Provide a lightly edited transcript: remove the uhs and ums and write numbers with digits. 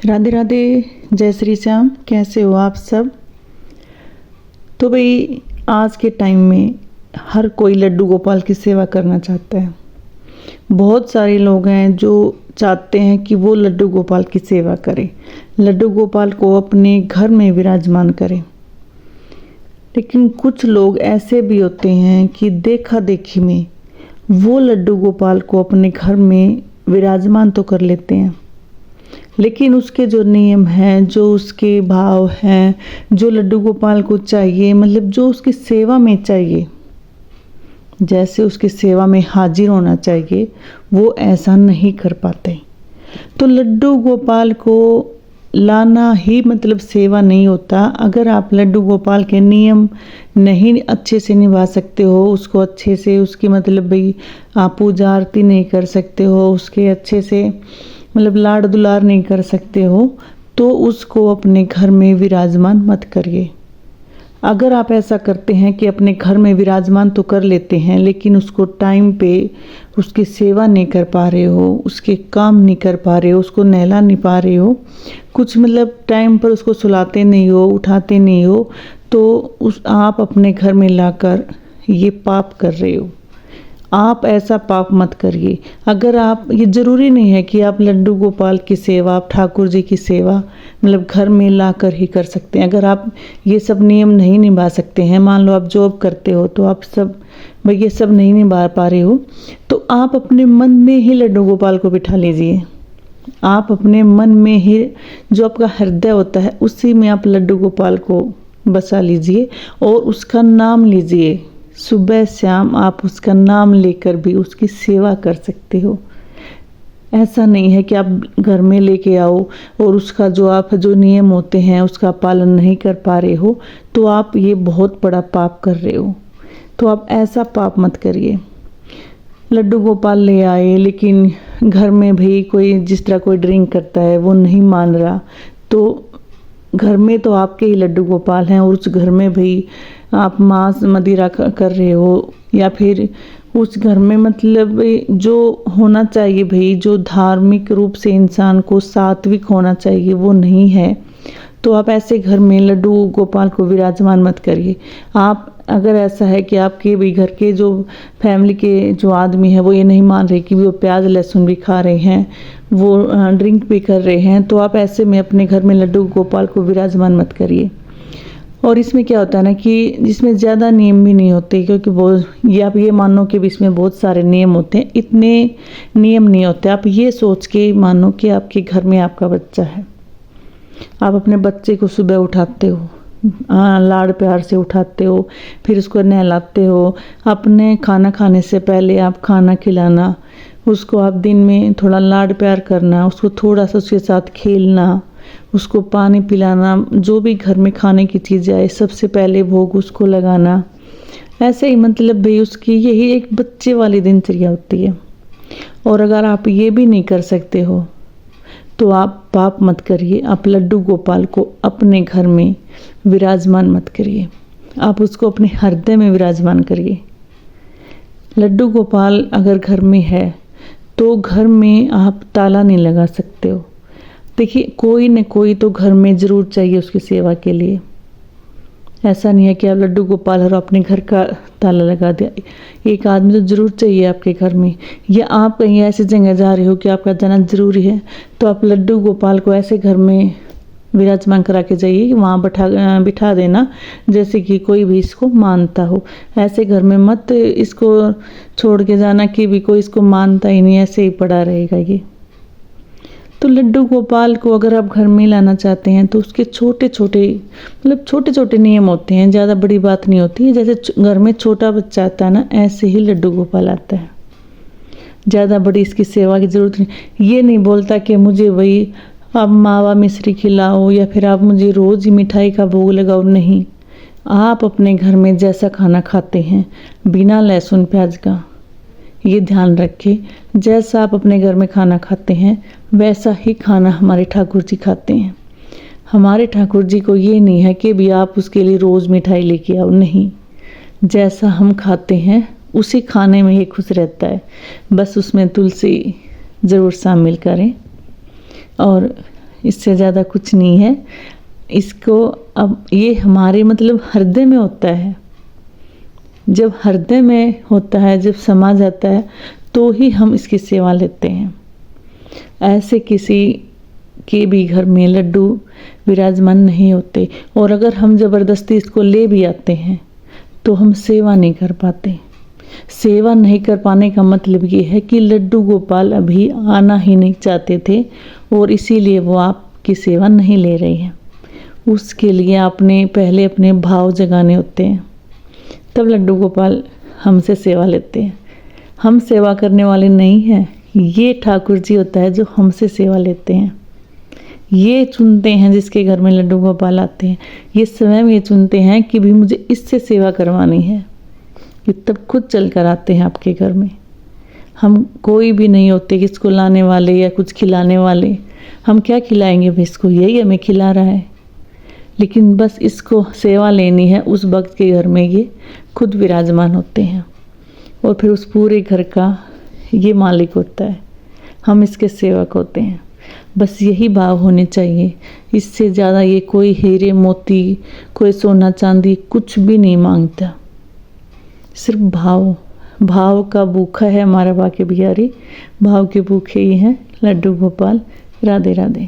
राधे राधे, जय श्री श्याम। कैसे हो आप सब? तो भाई आज के टाइम में हर कोई लड्डू गोपाल की सेवा करना चाहता है। बहुत सारे लोग हैं जो चाहते हैं कि वो लड्डू गोपाल की सेवा करें, लड्डू गोपाल को अपने घर में विराजमान करें। लेकिन कुछ लोग ऐसे भी होते हैं कि देखा देखी में वो लड्डू गोपाल को अपने घर में विराजमान तो कर लेते हैं, लेकिन उसके जो नियम हैं, जो उसके भाव हैं, जो लड्डू गोपाल को चाहिए, मतलब जो उसकी सेवा में चाहिए, जैसे उसकी सेवा में हाजिर होना चाहिए, वो ऐसा नहीं कर पाते। तो लड्डू गोपाल को लाना ही मतलब सेवा नहीं होता। अगर आप लड्डू गोपाल के नियम नहीं अच्छे से निभा सकते हो, उसको अच्छे से उसकी मतलब भाई आप पूजा आरती नहीं कर सकते हो, उसके अच्छे से मतलब लाड़ दुलार नहीं कर सकते हो, तो उसको अपने घर में विराजमान मत करिए। अगर आप ऐसा करते हैं कि अपने घर में विराजमान तो कर लेते हैं, लेकिन उसको टाइम पे उसकी सेवा नहीं कर पा रहे हो, उसके काम नहीं कर पा रहे हो, उसको नहला नहीं पा रहे हो, कुछ मतलब टाइम पर उसको सुलाते नहीं हो, उठाते नहीं हो, तो आप अपने घर में लाकर ये पाप कर रहे हो। आप ऐसा पाप मत करिए। अगर आप, ये ज़रूरी नहीं है कि आप लड्डू गोपाल की सेवा, आप ठाकुर जी की सेवा मतलब घर में ला कर ही कर सकते हैं। अगर आप ये सब नियम नहीं निभा सकते हैं, मान लो आप जॉब करते हो तो आप सब भाई ये सब नहीं निभा पा रहे हो, तो आप अपने मन में ही लड्डू गोपाल को बिठा लीजिए। आप अपने मन में ही, जो आपका हृदय होता है, उसी में आप लड्डू गोपाल को बसा लीजिए और उसका नाम लीजिए। सुबह शाम आप उसका नाम लेकर भी उसकी सेवा कर सकते हो। ऐसा नहीं है कि आप घर में लेके आओ और उसका जो नियम होते हैं उसका पालन नहीं कर पा रहे हो, तो आप ये बहुत बड़ा पाप कर रहे हो। तो आप ऐसा पाप मत करिए। लड्डू गोपाल ले आए, लेकिन घर में भी कोई जिस तरह कोई ड्रिंक करता है वो नहीं मान रहा, तो घर में तो आपके ही लड्डू गोपाल हैं और उस घर में भी आप मांस मदिरा कर रहे हो, या फिर उस घर में मतलब जो होना चाहिए भाई, जो धार्मिक रूप से इंसान को सात्विक होना चाहिए, वो नहीं है। तो आप ऐसे घर में लड्डू गोपाल को विराजमान मत करिए। आप अगर ऐसा है कि आपके भी घर के जो फैमिली के जो आदमी हैं वो ये नहीं मान रहे कि वो प्याज लहसुन भी खा रहे हैं, वो ड्रिंक भी कर रहे हैं, तो आप ऐसे में अपने घर में लड्डू गोपाल को विराजमान मत करिए। और इसमें क्या होता है ना कि इसमें ज़्यादा नियम भी नहीं होते, क्योंकि वो ये आप ये मानो कि इसमें बहुत सारे नियम होते हैं। इतने नियम नहीं होते। आप ये सोच के मानो कि आपके घर में आपका बच्चा है, आप अपने बच्चे को सुबह उठाते हो, लाड़ प्यार से उठाते हो, फिर उसको नहलाते हो, अपने खाना खाने से पहले आप खाना खिलाना, उसको आप दिन में थोड़ा लाड़ प्यार करना, उसको थोड़ा सा उसके साथ खेलना, उसको पानी पिलाना, जो भी घर में खाने की चीज़ें आए सबसे पहले भोग उसको लगाना। ऐसे ही मतलब भाई उसकी यही एक बच्चे वाली दिनचर्या होती है। और अगर आप ये भी नहीं कर सकते हो तो आप पाप मत करिए। आप लड्डू गोपाल को अपने घर में विराजमान मत करिए, आप उसको अपने हृदय में विराजमान करिए। लड्डू गोपाल अगर घर में है तो घर में आप ताला नहीं लगा सकते हो। देखिए, कोई न कोई तो घर में ज़रूर चाहिए उसकी सेवा के लिए। ऐसा नहीं है कि आप लड्डू गोपाल और अपने घर का ताला लगा दिया। एक आदमी तो ज़रूर चाहिए आपके घर में, या आप कहीं ऐसी जगह जा रहे हो कि आपका जाना ज़रूरी है, तो आप लड्डू गोपाल को ऐसे घर में विराजमान करा के जाइए कि वहाँ बिठा देना जैसे कि कोई भी इसको मानता हो। ऐसे घर में मत इसको छोड़ के जाना कि भी कोई इसको मानता ही नहीं, ऐसे ही पड़ा रहेगा ये। तो लड्डू गोपाल को अगर आप घर में लाना चाहते हैं तो उसके छोटे छोटे नियम होते हैं, ज़्यादा बड़ी बात नहीं होती है। जैसे घर में छोटा बच्चा आता है ना, ऐसे ही लड्डू गोपाल आता है। ज़्यादा बड़ी इसकी सेवा की ज़रूरत नहीं। ये नहीं बोलता कि मुझे वही आप मावा मिश्री खिलाओ या फिर आप मुझे रोज़ ही मिठाई का भोग लगाओ। नहीं, आप अपने घर में जैसा खाना खाते हैं बिना लहसुन प्याज का, ये ध्यान रखें। जैसा आप अपने घर में खाना खाते हैं वैसा ही खाना हमारे ठाकुर जी खाते हैं। हमारे ठाकुर जी को ये नहीं है कि भी आप उसके लिए रोज़ मिठाई लेके आओ। नहीं, जैसा हम खाते हैं उसी खाने में ये खुश रहता है। बस उसमें तुलसी ज़रूर शामिल करें। और इससे ज़्यादा कुछ नहीं है। इसको अब ये हमारे मतलब हृदय में होता है। जब हृदय में होता है, जब समा जाता है, तो ही हम इसकी सेवा लेते हैं। ऐसे किसी के भी घर में लड्डू विराजमान नहीं होते, और अगर हम ज़बरदस्ती इसको ले भी आते हैं तो हम सेवा नहीं कर पाते। सेवा नहीं कर पाने का मतलब ये है कि लड्डू गोपाल अभी आना ही नहीं चाहते थे, और इसीलिए वो आपकी सेवा नहीं ले रही है। उसके लिए आपने पहले अपने भाव जगाने होते हैं, तब लड्डू गोपाल हमसे सेवा लेते हैं। हम सेवा करने वाले नहीं हैं, ये ठाकुर जी होता है जो हमसे सेवा लेते हैं। ये चुनते हैं जिसके घर में लड्डू गोपाल आते हैं, ये स्वयं ये चुनते हैं कि भी मुझे इससे सेवा करवानी है, ये तब खुद चल कर आते हैं आपके घर में। हम कोई भी नहीं होते कि इसको लाने वाले या कुछ खिलाने वाले। हम क्या खिलाएंगे भाई इसको, यही हमें खिला रहा है। लेकिन बस इसको सेवा लेनी है, उस भक्त के घर में ये खुद विराजमान होते हैं, और फिर उस पूरे घर का ये मालिक होता है, हम इसके सेवक होते हैं। बस यही भाव होने चाहिए। इससे ज़्यादा ये कोई हीरे मोती, कोई सोना चांदी कुछ भी नहीं मांगता। सिर्फ भाव, भाव का भूखा है हमारा बाके बिहारी। भाव के भूखे ही हैं लड्डू गोपाल। राधे राधे।